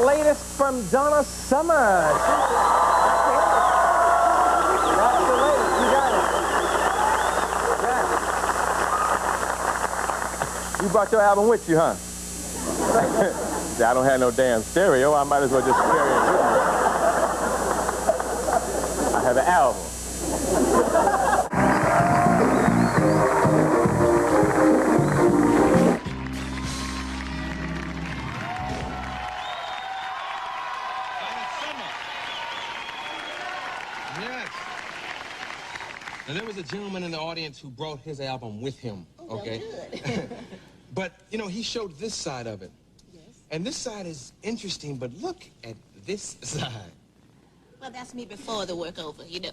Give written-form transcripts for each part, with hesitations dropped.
latest from Donna Summer. That's the latest. You got it. Yeah. You brought your album with you, huh? I don't have no damn stereo. I might as well just carry it with me. I have an album. Yes. Now, there was a gentleman in the audience who brought his album with him, okay? Good. But, you know, he showed this side of it. Yes. And this side is interesting, but look at this side. Well, that's me before the workover, you know.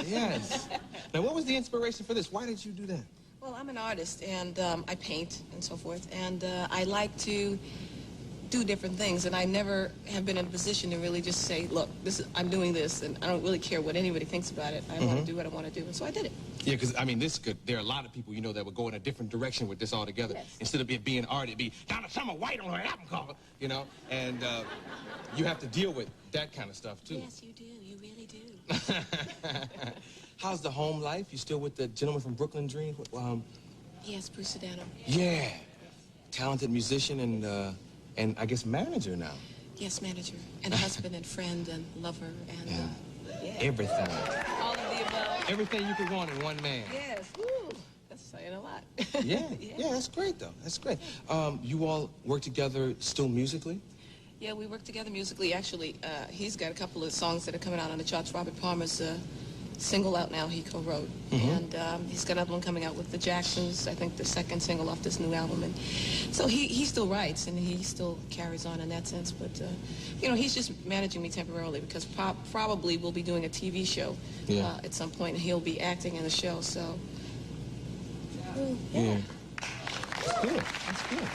Yes. Now, what was the inspiration for this? Why did you do that? Well, I'm an artist, and I paint and so forth, and I like to do different things, and I never have been in a position to really just say, look, I'm doing this, and I don't really care what anybody thinks about it. I want to do what I want to do, and so I did it. Yeah, because, I mean, there are a lot of people, you know, that would go in a different direction with this altogether. Yes. Instead of it being art, it'd be Donna Summer White on her album cover, you know? And you have to deal with that kind of stuff, too. Yes, you do. You really do. How's the home life? You still with the gentleman from Brooklyn Dream? Yes, Bruce Donna. Yeah. Talented musician and I guess manager now. Yes, manager, and husband and friend and lover and yeah. Everything. All of the above. Everything you could want in one man. Yes. Woo. That's saying a lot. Yeah. Yeah, that's great, though. That's great. You all work together still musically? Yeah, we work together musically. Actually, he's got a couple of songs that are coming out on the charts. Robert Palmer's single out now, he co-wrote. And he's got another one coming out with the Jacksons, I think the second single off this new album. And so he still writes, and he still carries on in that sense. But, you know, he's just managing me temporarily because probably we'll be doing a TV show at some point, and he'll be acting in the show, so... Yeah. That's good. That's good.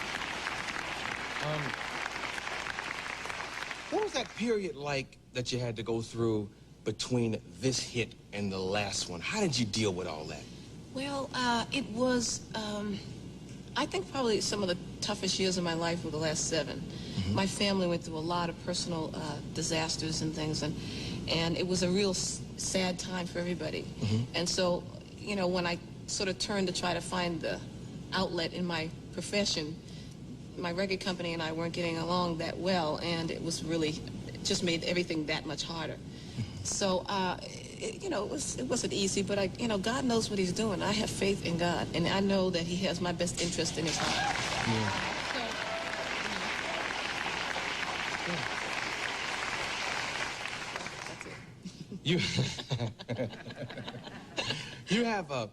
What was that period like that you had to go through between this hit and the last one? How did you deal with all that? Well, it was, I think probably some of the toughest years of my life were the last 7. My family went through a lot of personal disasters and things, and it was a real sad time for everybody. And so, you know, when I sort of turned to try to find the outlet in my profession, my record company and I weren't getting along that well, and it was really, it just made everything that much harder. So, you know, it wasn't easy, but you know, God knows what he's doing. I have faith in God, and I know that he has my best interest in his heart. Yeah. So, that's it. You have a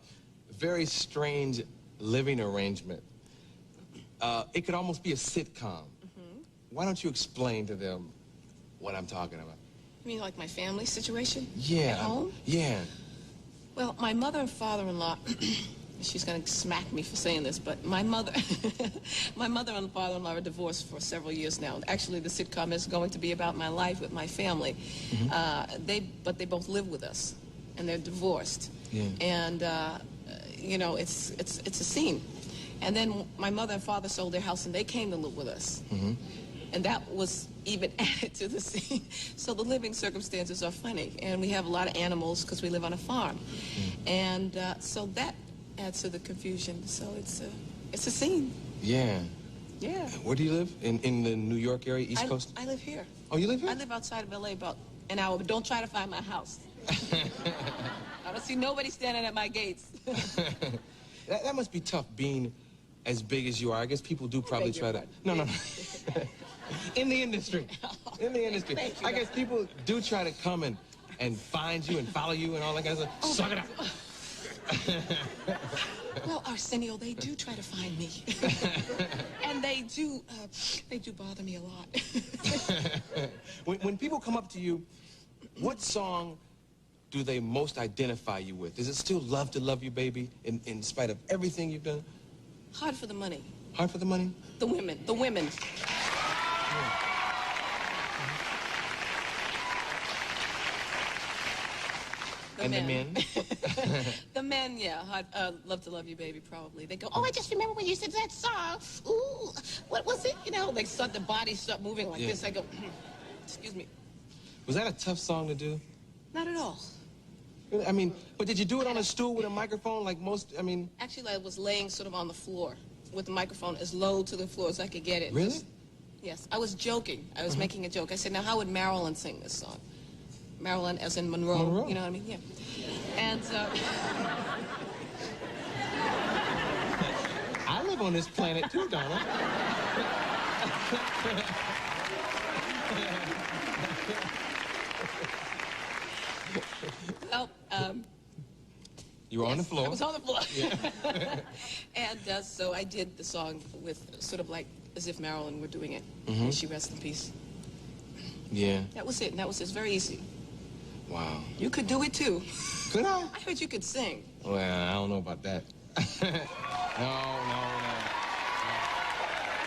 very strange living arrangement. It could almost be a sitcom. Why don't you explain to them what I'm talking about? You mean like my family situation? Yeah. At home? Yeah. Well, my mother and father-in-law, she's going to smack me for saying this, but my mother and father-in-law are divorced for several years now. Actually, the sitcom is going to be about my life with my family. But they both live with us, and they're divorced. Yeah. And, you know, it's a scene. And then my mother and father sold their house, and they came to live with us. And that was even added to the scene. So the living circumstances are funny. And we have a lot of animals because we live on a farm. And so that adds to the confusion. So it's a scene. Yeah. Yeah. Where do you live? In the New York area, East Coast? I live here. Oh, you live here? I live outside of L.A. about an hour, but don't try to find my house. I don't see nobody standing at my gates. That must be tough being as big as you are. I guess people do probably try to... No. In the industry. In the industry. Thank you, I guess people do try to come and find you and follow you and all that kind of stuff. Suck it up. Well, Arsenio, they do try to find me. And they do bother me a lot. When people come up to you, what song do they most identify you with? Is it still Love to Love You, Baby, in spite of everything you've done? Hard for the money. Hard for the money? The women. The women. And the men? The men, yeah. Love to Love You, Baby, probably. They go, oh, I just remember when you said that song. Ooh, what was it? You know, they start, the body start moving like this. I go, excuse me. Was that a tough song to do? Not at all. I mean, but did you do it on a stool with a microphone like most, I mean... Actually, I was laying sort of on the floor with the microphone as low to the floor as I could get it. Really? Yes. I was joking. I was making a joke. I said, now, how would Marilyn sing this song? Marilyn as in Monroe. Monroe. You know what I mean? Yeah. And I live on this planet too, Donna. well, you were on the floor. I was on the floor. Yeah. And so I did the song with sort of like as if Marilyn were doing it. May she rest in peace. Yeah. That was it. And that was just very easy. Wow. You could do it too. Could I? I heard you could sing. Well, I don't know about that. No. I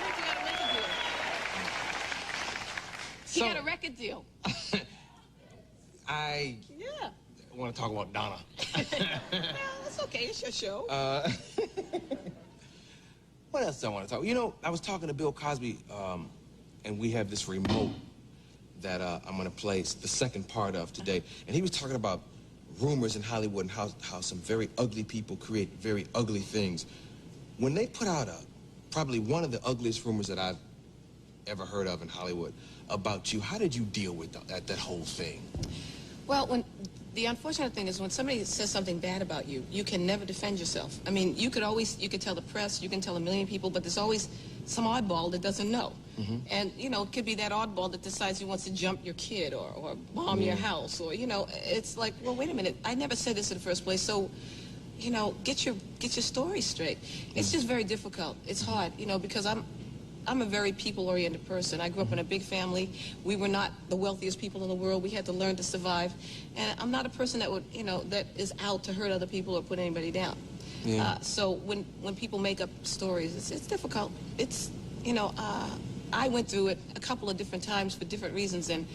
heard you got a record deal. You got a record deal. I Yeah. want to talk about Donna. Well, it's okay. It's your show. What else do I want to talk? You know, I was talking to Bill Cosby, and we have this remote that I'm going to play the second part of today. And he was talking about rumors in Hollywood and how some very ugly people create very ugly things. When they put out probably one of the ugliest rumors that I've ever heard of in Hollywood about you, how did you deal with that whole thing? Well, the unfortunate thing is when somebody says something bad about you, you can never defend yourself. I mean, you could tell the press, you can tell a million people, but there's always some oddball that doesn't know. And, you know, it could be that oddball that decides he wants to jump your kid or bomb your house or, you know, it's like, well, wait a minute, I never said this in the first place, so, you know, get your story straight. It's just very difficult. It's hard, you know, because I'm a very people-oriented person. I grew up in a big family. We were not the wealthiest people in the world. We had to learn to survive. And I'm not a person that would, you know, that is out to hurt other people or put anybody down. Yeah. So when people make up stories, it's difficult. It's, you know, I went through it a couple of different times for different reasons, and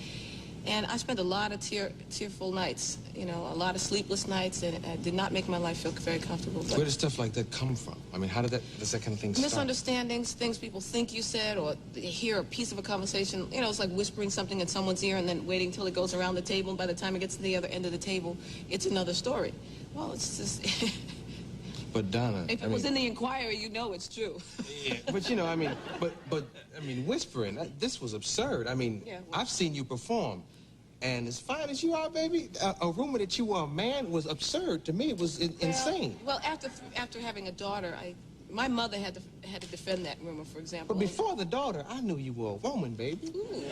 I spent a lot of tearful nights, you know, a lot of sleepless nights, and it did not make my life feel very comfortable. Where does stuff like that come from? I mean, how does that kind of thing start? Misunderstandings, things people think you said, or hear a piece of a conversation. You know, it's like whispering something in someone's ear and then waiting till it goes around the table, and by the time it gets to the other end of the table, it's another story. Well, it's just... But Donna, if it was in the Inquirer, you know it's true. Yeah, but you know, I mean, I mean, whispering. This was absurd. I mean, Yeah, well, I've seen you perform, and as fine as you are, baby, a rumor that you were a man was absurd to me. It was insane. Well, after having a daughter, my mother had to defend that rumor, for example. But before the daughter, I knew you were a woman, baby. Ooh.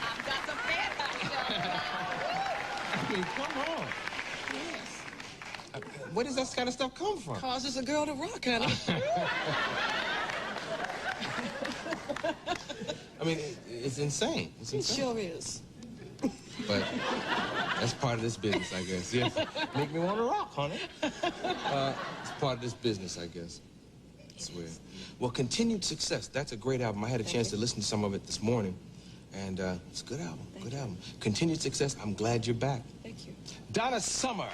I've got the fan. I mean, come on. Yes. Where does that kind of stuff come from? Causes a girl to rock, honey. I mean, it's insane. It's It insane. sure is. But that's part of this business, I guess. Yeah. Make me want to rock, honey. It's part of this business, I guess. I swear. Well, continued success. That's a great album. I had a chance to listen to some of it this morning. And it's a good album. Good album. Continued success. I'm glad you're back. Thank you. Donna Summer.